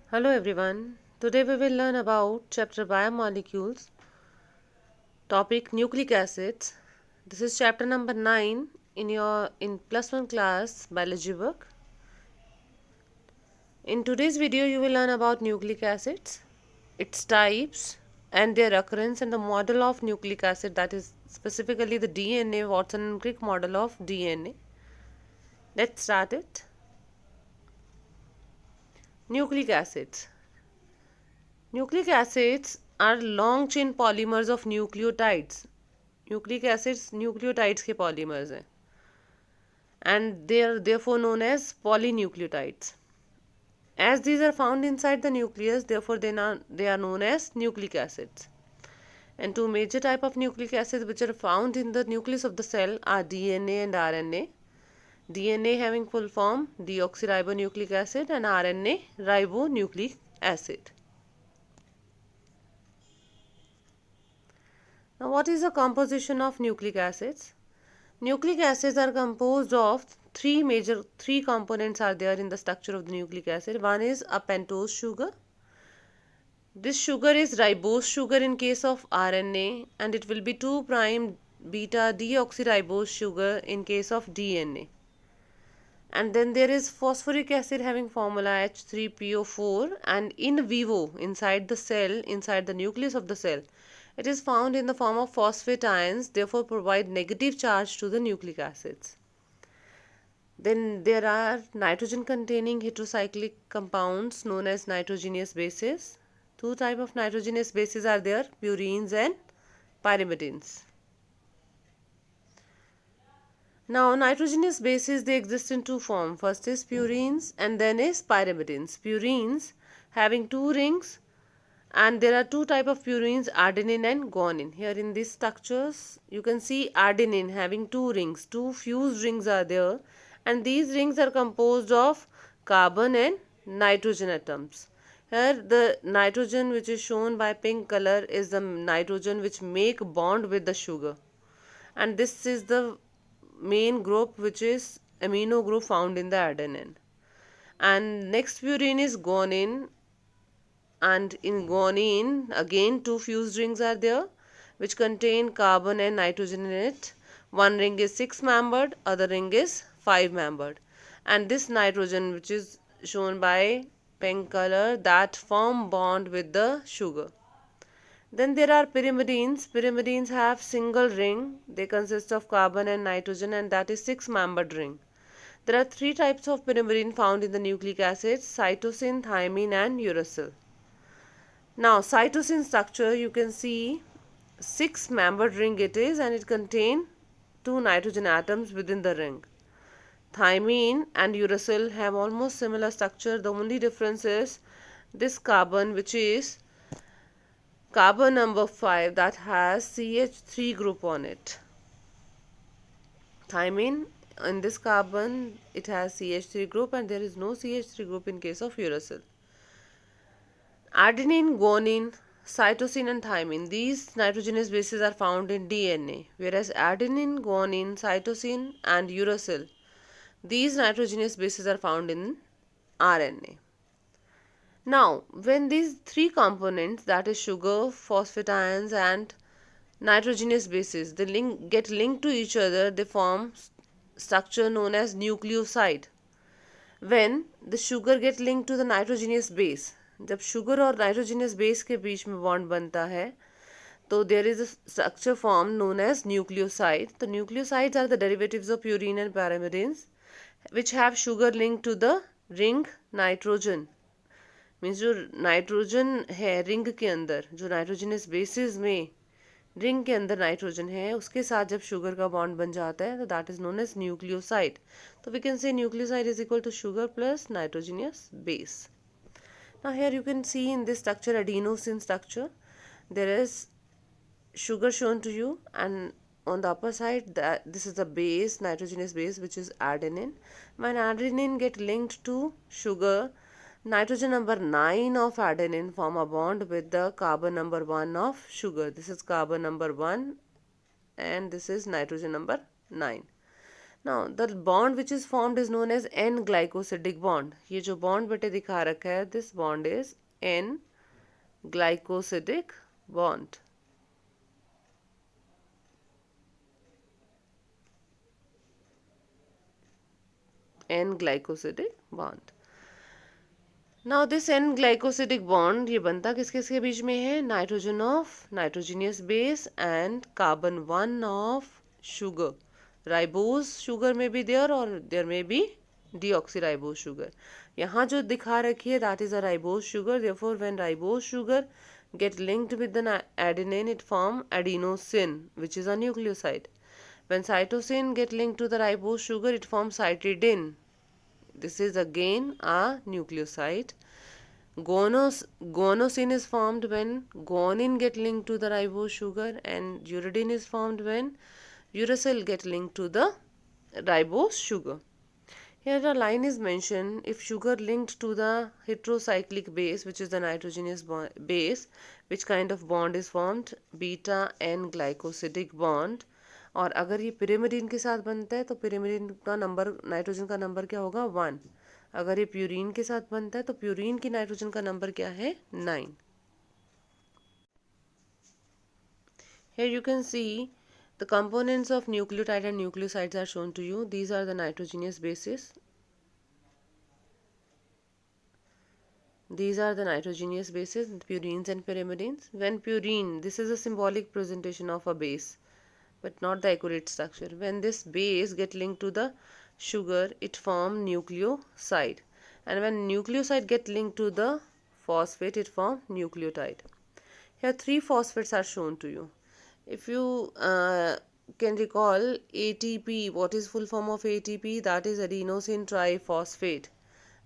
Hello everyone. Today we will learn about chapter biomolecules, topic nucleic acids. This is chapter number 9 in your plus 1 class biology book. In today's video you will learn about nucleic acids, its types and their occurrence and the model of nucleic acid, that is specifically the DNA, Watson and Crick model of DNA. Let's start it. Nucleic acids. Nucleic acids are long chain polymers of nucleotides. Nucleic acids nucleotides के polymers हैं and they are therefore known as polynucleotides. As these are found inside the nucleus, therefore they are known as nucleic acids. And two major type of nucleic acids which are found in the nucleus of the cell are DNA and RNA. DNA having full form deoxyribonucleic acid and RNA ribonucleic acid. Now, what is the composition of nucleic acids? Nucleic acids are composed of three components are there in the structure of the nucleic acid. One is a pentose sugar. This sugar is ribose sugar in case of RNA and it will be 2' beta deoxyribose sugar in case of DNA. And then there is phosphoric acid having formula H3PO4 and in vivo inside the cell, inside the nucleus of the cell, it is found in the form of phosphate ions, therefore provide negative charge to the nucleic acids. Then there are nitrogen containing heterocyclic compounds known as nitrogenous bases. Two types of nitrogenous bases are there, purines and pyrimidines. Now nitrogenous bases, they exist in two forms. First is purines and then is pyrimidines. Purines having two rings, and there are two types of purines, adenine and guanine. Here in these structures you can see adenine having two rings, two fused rings are there, and these rings are composed of carbon and nitrogen atoms. Here the nitrogen which is shown by pink color is the nitrogen which make bond with the sugar, and this is the main group which is amino group found in the adenine. And next purine is guanine, and in guanine again two fused rings are there which contain carbon and nitrogen in it. One ring is 6-membered, other ring is 5-membered, and this nitrogen which is shown by pink color, that form bond with the sugar. Then there are pyrimidines. Pyrimidines have single ring, they consist of carbon and nitrogen, and that is 6-membered ring. There are three types of pyrimidine found in the nucleic acids: cytosine, thymine and uracil. Now cytosine structure, you can see 6-membered ring it is, and it contains 2 nitrogen atoms within the ring. Thymine and uracil have almost similar structure. The only difference is this carbon, which is carbon number 5, that has CH3 group on it. Thymine, in this carbon it has CH3 group and there is no CH3 group in case of uracil. Adenine, guanine, cytosine and thymine, these nitrogenous bases are found in DNA, whereas adenine, guanine, cytosine and uracil, these nitrogenous bases are found in RNA. Now, when these three components, that is sugar, phosphate ions and nitrogenous bases, they get linked to each other, they form structure known as nucleoside. When the sugar get linked to the nitrogenous base, जब sugar और nitrogenous base के बीच में bond बनता है तो there is a structure form known as nucleoside. The nucleosides are the derivatives of purine and pyrimidines which have sugar link to the ring nitrogen. Means जो nitrogen है ring के अंदर, जो नाइट्रोजनस बेसिस में ring के अंदर nitrogen है, उसके साथ जब शुगर का बॉन्ड बन जाता है तो that is known as nucleoside. तो we can say nucleoside is equal to sugar plus nitrogenous base. Now here you can see in this structure, adenosine structure, there is sugar shown to you, and on the upper side that this is the base, nitrogenous base, which is adenine. When adenine get linked to sugar, nitrogen number 9 of adenine form a bond with the carbon number 1 of sugar. This is carbon number 1 and this is nitrogen number 9. Now the bond which is formed is known as an glycosidic bond. ये जो bond बेटे दिखा रखा है, this bond is an glycosidic bond. N-glycosidic bond. Now this N-glycosidic bond ये बनता किस किस के बीच में है? Nitrogen of nitrogenous base and carbon 1 of sugar. Ribose sugar में भी देयर और देयर में भी डीऑक्सीराइबोज शुगर. यहाँ जो दिखा रखी है that is a ribose sugar. Therefore when ribose sugar get linked with the adenine it form adenosine which is a nucleoside. When cytosine get linked to the ribose sugar it forms cytidine. This is again a nucleoside. Guanosine is formed when guanine get linked to the ribose sugar, and uridine is formed when uracil get linked to the ribose sugar. Here the line is mentioned, if sugar linked to the heterocyclic base which is the nitrogenous base, which kind of bond is formed? Beta N glycosidic bond. और अगर ये pyrimidine के साथ बनता है तो pyrimidine का number, nitrogen का नंबर क्या होगा? 1. अगर ये प्यूरीन के साथ बनता है तो प्यूरीन की नाइट्रोजन का नंबर क्या है? 9. Here you can see the components of nucleotide and nucleosides are shown to you. These are the nitrogenous bases. These are the nitrogenous bases, purines and pyrimidines. When purine, this is a symbolic presentation of a base, but not the accurate structure. When this base get linked to the sugar, it form nucleoside. And when nucleoside get linked to the phosphate, it form nucleotide. Here 3 phosphates are shown to you. If you can recall ATP, what is full form of ATP? That is adenosine triphosphate.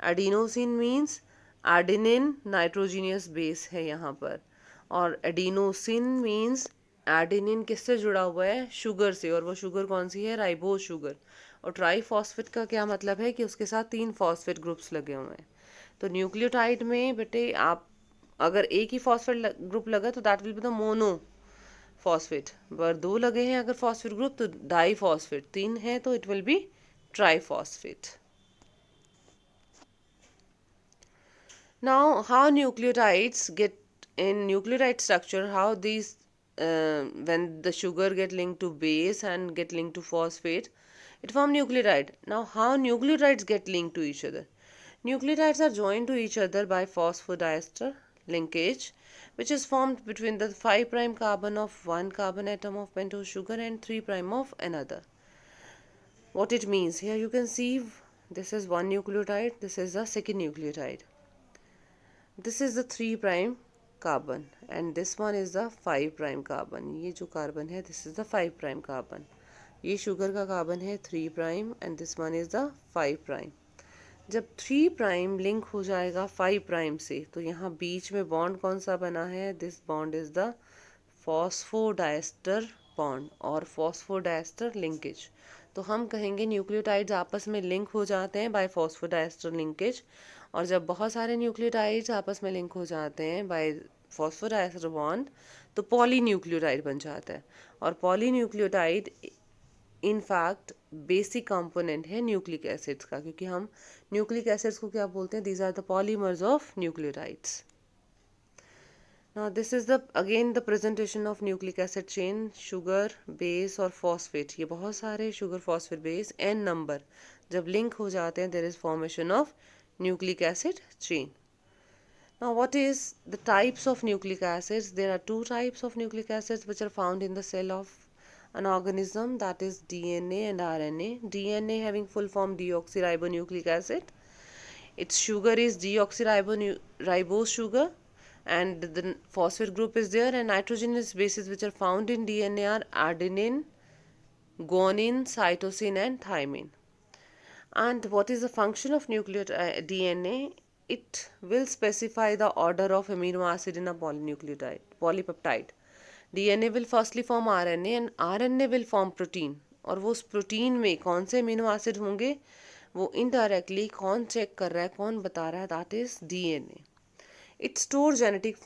Adenosine means adenine nitrogenous base है यहाँ पर, और adenosine means adenine किससे जुड़ा हुआ है? Sugar से, और वो शुगर कौन सी है? Ribose sugar. और ट्राइफॉस्फेट का क्या मतलब है कि उसके साथ 3 फॉस्फेट ग्रुप्स लगे हुए हैं. तो न्यूक्लियोटाइड में बेटे आप अगर एक ही फॉस्फेट ग्रुप लगा तो that will be the mono phosphate. पर 2 लगे हैं अगर फॉस्फेट ग्रुप तो डाई फॉस्फेट. 3 है तो it will be triphosphate. Now how nucleotides get in nucleotide structure, how these when the sugar get linked to base and get linked to phosphate, it form nucleotide. Now how nucleotides get linked to each other? Nucleotides are joined to each other by phosphodiester linkage, which is formed between the 5' carbon of one carbon atom of pentose sugar and 3' of another. What it means? Here you can see this is one nucleotide, this is the second nucleotide. This is the 3' carbon and this one is the 5' carbon. ये जो carbon है this is the 5' carbon. ये sugar का carbon है 3' and this one is the 5'. जब 3' link हो जाएगा 5' से तो यहाँ बीच में बॉन्ड कौन सा बना है? This bond is the phosphodiester bond और फॉस्फोडाइस्टर लिंकेज. तो हम कहेंगे न्यूक्लियोटाइड्स आपस में लिंक हो जाते हैं बाय फॉस्फोडाइस्टर लिंकेज, और जब बहुत सारे न्यूक्लियोटाइड्स आपस में लिंक हो जाते हैं बाय फॉस्फोडाइस्टर बॉन्ड तो पॉलीन्यूक्लियोटाइड बन जाता है. और पॉलीन्यूक्लियोटाइड इनफैक्ट बेसिक कंपोनेंट है न्यूक्लिक एसिड्स का, क्योंकि हम न्यूक्लिक एसिड्स को क्या बोलते हैं? These are the polymers of nucleotides. Now this is the again the presentation of nucleic acid chain, sugar base और फॉस्फेट. ये बहुत सारे sugar phosphate base n number जब लिंक हो जाते हैं there is formation of nucleic acid chain. Now what is the types of nucleic acids? There are 2 types of nucleic acids which are found in the cell of an organism, that is DNA and RNA. DNA having full form deoxyribonucleic acid. Its sugar is deoxyribose sugar and the phosphate group is there, and nitrogenous bases which are found in DNA are adenine, guanine, cytosine and thymine. And what is the function of DNA? It will specify the order of amino acid in a polypeptide. DNA will firstly form RNA and RNA will form protein. और वो उस protein में कौन से amino acid होंगे वो indirectly कौन check कर रहा है, कौन बता रहा है? That is DNA. It stores genetic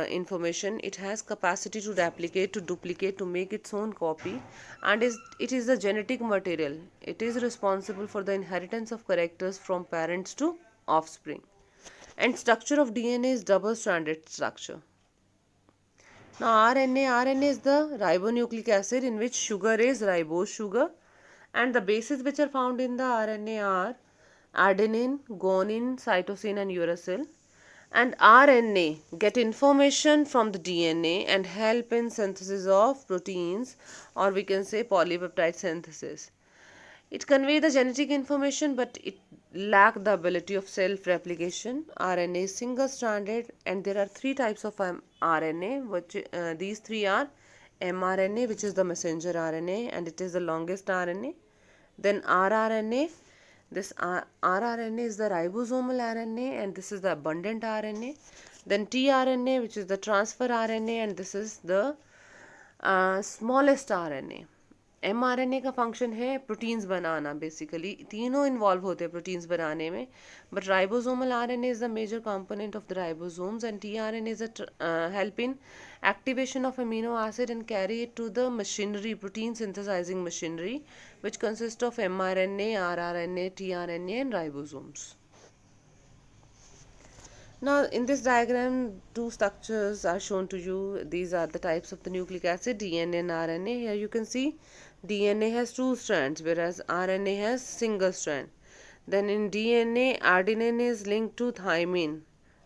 information. It has capacity to replicate, to duplicate, to make its own copy, and it is the genetic material. It is responsible for the inheritance of characters from parents to offspring. And structure of DNA is double-stranded structure. Now RNA is the ribonucleic acid in which sugar is ribose sugar, and the bases which are found in the RNA are adenine, guanine, cytosine and uracil. And RNA get information from the DNA and help in synthesis of proteins, or we can say polypeptide synthesis. It convey the genetic information, but it lack the ability of self-replication. RNA is single-stranded, and there are three types of RNA, which these three are mRNA, which is the messenger RNA, and it is the longest RNA. Then rRNA. This rRNA is the ribosomal RNA, and this is the abundant RNA. Then tRNA, which is the transfer RNA, and this is the smallest RNA. mRNA का function है proteins बनाना, basically तीनों involve होते हैं proteins बनाने में, but ribosomal RNA is the major component of the ribosomes, and tRNA is a help in activation of amino acid and carry it to the machinery, protein synthesizing machinery, which consists of mRNA, rRNA, tRNA and ribosomes. Now in this diagram, two structures are shown to you. These are the types of the nucleic acid, DNA and RNA. Here you can see DNA has two strands, whereas RNA has single strand. Then in DNA, adenine is linked to thymine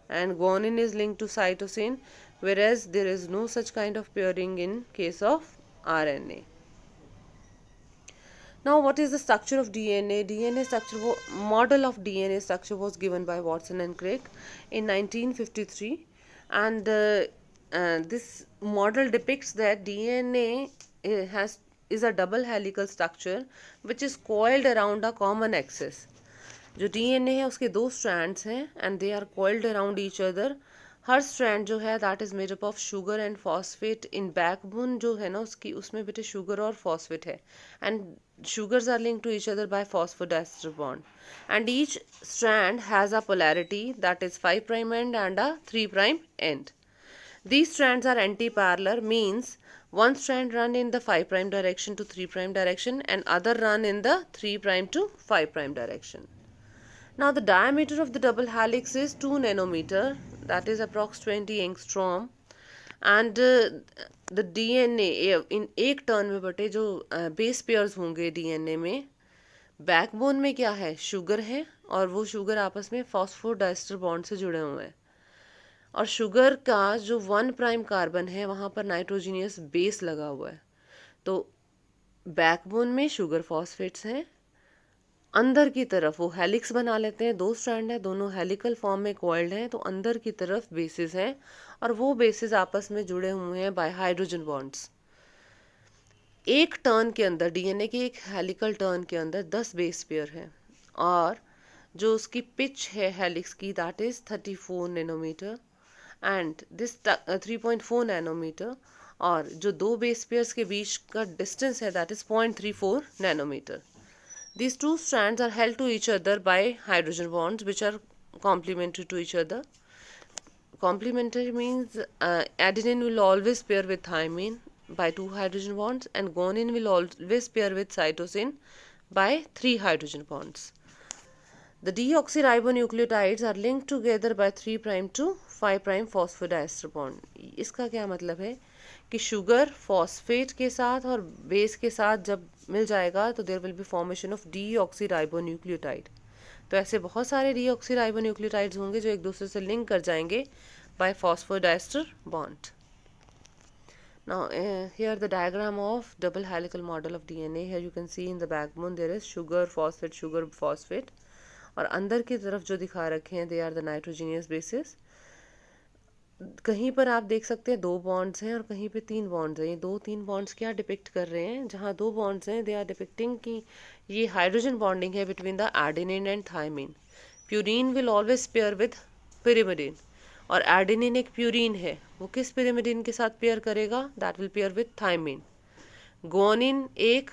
and guanine is linked to cytosine, whereas there is no such kind of pairing in case of RNA. Now what is the structure of DNA? Model of DNA structure was given by Watson and Crick in 1953, and this model depicts that DNA is a double helical structure which is coiled around a common axis. जो DNA है उसके दो strands हैं and they are coiled around each other. Her strand जो है that is made up of sugar and phosphate. In backbone जो है ना उसकी उसमें बेटे sugar और phosphate है, and sugars are linked to each other by phosphodiester bond, and each strand has a polarity, that is 5' end and a 3' end. These strands are anti-parallel, means one strand run in the 5' direction to 3' direction and other run in the 3' to 5' direction. Now the diameter of the double helix is 2 nanometer, that is approx 20 angstrom, and the DNA in एक turn में बटे जो base pairs होंगे DNA में, backbone में क्या है, sugar है, और वो शुगर आपस में फॉस्फोडाइस्टर बॉन्ड से जुड़े हुए हैं, और शुगर का जो 1' कार्बन है वहाँ पर नाइट्रोजीनियस बेस लगा हुआ है. तो बैकबोन में शुगर फॉस्फेट्स हैं, अंदर की तरफ वो हेलिक्स बना लेते हैं, दो स्ट्रैंड है, दोनों हेलिकल फॉर्म में कॉइल्ड हैं, तो अंदर की तरफ बेसिस हैं और वो बेसिस आपस में जुड़े हुए हैं बाय हाइड्रोजन बॉन्ड्स. एक टर्न के अंदर डीएनए के एक हेलिकल टर्न के अंदर 10 बेस पेयर है, और जो उसकी पिच है हेलिक्स की that is 34 nanometer and this 3.4 nanometer, और जो दो बेस पेयर्स के बीच का डिस्टेंस है that is 0.34 nanometer. These two strands are held to each other by hydrogen bonds which are complementary to each other. Complementary means adenine will always pair with thymine by 2 hydrogen bonds and guanine will always pair with cytosine by 3 hydrogen bonds. The deoxyribonucleotides are linked together by 3' to 5' phosphodiester bond. इसका क्या मतलब है कि sugar phosphate के साथ और base के साथ जब मिल जाएगा तो there will be formation of deoxyribonucleotide. तो ऐसे बहुत सारे डीऑक्सीराइबोन्यूक्लियोटाइड्स होंगे जो एक दूसरे से लिंक कर जाएंगे by phosphodiester bond. Now here the diagram of double helical model of DNA. Here you can see in the backbone there is sugar phosphate, और अंदर की तरफ जो दिखा रखे हैं they are the nitrogenous bases. कहीं पर आप देख सकते हैं 2 बॉन्ड्स हैं और कहीं पे 3 बॉन्ड्स हैं. ये 2-3 बॉन्ड्स क्या डिपिक्ट कर रहे हैं, जहाँ 2 बॉन्ड्स हैं दे आर डिपिक्टिंग कि ये हाइड्रोजन बॉन्डिंग है between the adenine and thymine. Purine will always pair with pyrimidine, और एडेनिन एक प्यूरिन है, वो किस पिरिमिडिन के साथ पेयर करेगा, that will pair with thymine. Guanine एक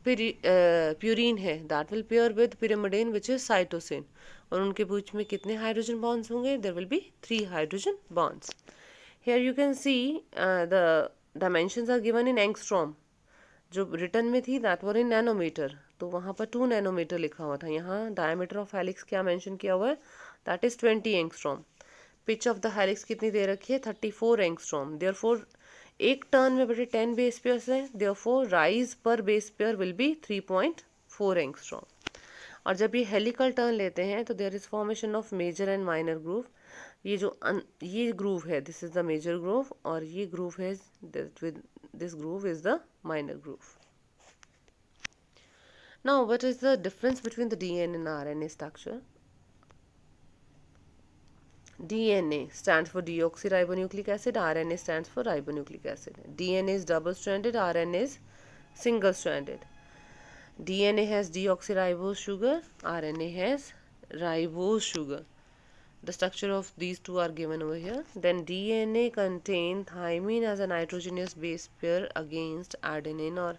प्यूरिन है, that will pair with pyrimidine which is cytosine, और उनके बीच में कितने हाइड्रोजन बॉन्ड्स होंगे? There will be 3 hydrogen bonds. Here you can see the dimensions are given in angstrom. जो return में थी दैट वर इन नैनोमीटर, तो वहाँ पर 2 नैनोमीटर लिखा हुआ था. यहाँ डायमीटर ऑफ हेलिक्स क्या मेंशन किया हुआ है? That is 20 angstrom. Pitch of the helix कितनी दे रखी है? 34 एंगस्ट्रॉम. देयरफॉर एक टर्न में बटे 10 बेस पेयर्स हैं. Therefore rise per base pair will be 3.4 angstrom. और जब ये हेलिकल टर्न लेते हैं तो there is formation of major and minor groove. ये ग्रूव है, this is the major groove, और ये ग्रूव है, this groove is the minor groove. Now what is the difference between the DNA and RNA structure? DNA stands for deoxyribonucleic acid, RNA stands for ribonucleic acid. DNA is double stranded, RNA is single stranded. DNA has deoxyribose sugar, RNA has ribose sugar. The structure of these two are given over here. Then DNA contain thymine as a nitrogenous base pair against adenine, or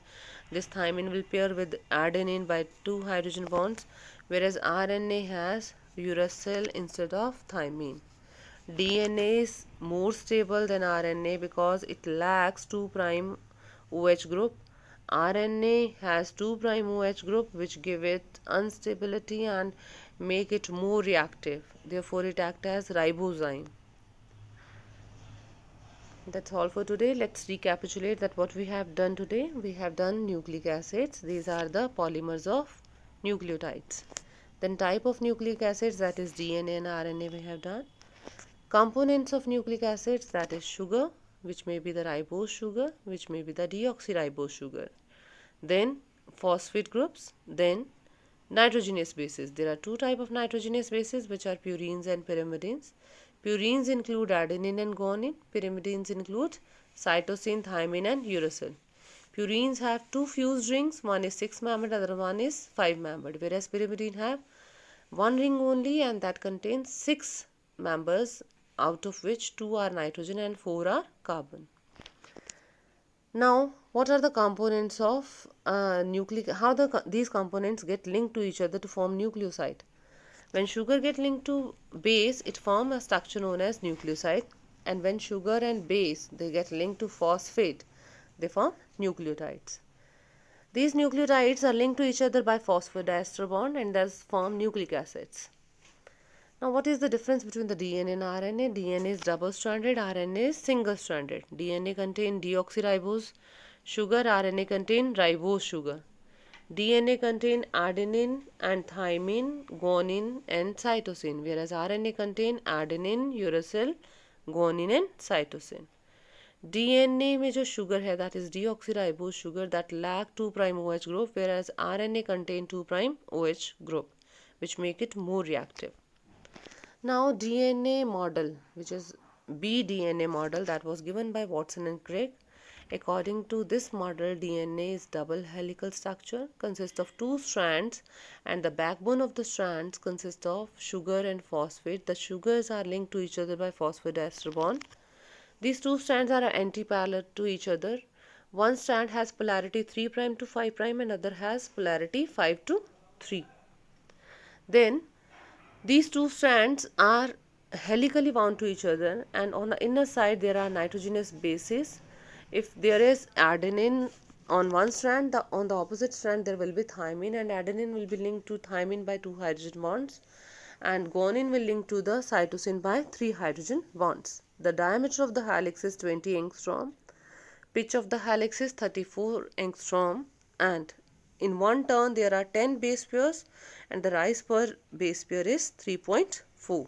this thymine will pair with adenine by 2 hydrogen bonds, whereas RNA has uracil instead of thymine. DNA is more stable than RNA because it lacks 2' OH group. RNA has 2' OH group, which give it instability and make it more reactive. Therefore, it acts as ribozyme. That's all for today. Let's recapitulate that what we have done today. We have done nucleic acids. These are the polymers of nucleotides. Then type of nucleic acids, that is DNA and RNA we have done. Components of nucleic acids, that is sugar, which may be the ribose sugar, which may be the deoxyribose sugar. Then phosphate groups. Then nitrogenous bases. There are 2 types of nitrogenous bases, which are purines and pyrimidines. Purines include adenine and guanine. Pyrimidines include cytosine, thymine and uracil. Purines have 2 fused rings. One is 6-membered, other one is 5-membered. Whereas pyrimidine have 1 ring only, and that contains 6 members, out of which 2 are nitrogen and 4 are carbon. Now, what are the components of how these components get linked to each other to form nucleoside? When sugar get linked to base, it forms a structure known as nucleoside, and when sugar and base they get linked to phosphate, they form nucleotides. These nucleotides are linked to each other by phosphodiester bond and thus form nucleic acids. Now, what is the difference between the DNA and RNA? DNA is double-stranded, RNA is single-stranded. DNA contain deoxyribose sugar, RNA contain ribose sugar. DNA contain adenine and thymine, guanine and cytosine, whereas RNA contain adenine, uracil, guanine and cytosine. DNA में जो sugar है, that is deoxyribose sugar, that lack 2' OH group, whereas RNA contain 2' OH group, which make it more reactive. Now, DNA model, which is BDNA model, that was given by Watson and Crick. According to this model, DNA is double helical structure, consists of 2 strands, and the backbone of the strands consists of sugar and phosphate. The sugars are linked to each other by phosphodiester bond. These 2 strands are anti-parallel to each other. One strand has polarity 3' to 5', and other has polarity 5 to 3. Then these 2 strands are helically bound to each other, and on the inner side there are nitrogenous bases. If there is adenine on one strand, on the opposite strand there will be thymine, and adenine will be linked to thymine by 2 hydrogen bonds, and guanine will link to the cytosine by 3 hydrogen bonds. The diameter of the helix is 20 angstrom. Pitch of the helix is 34 angstrom, and in one turn there are 10 base pairs, and the rise per base pair is 3.4.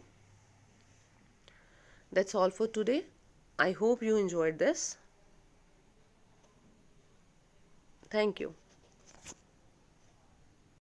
That's all for today. I hope you enjoyed this. Thank you.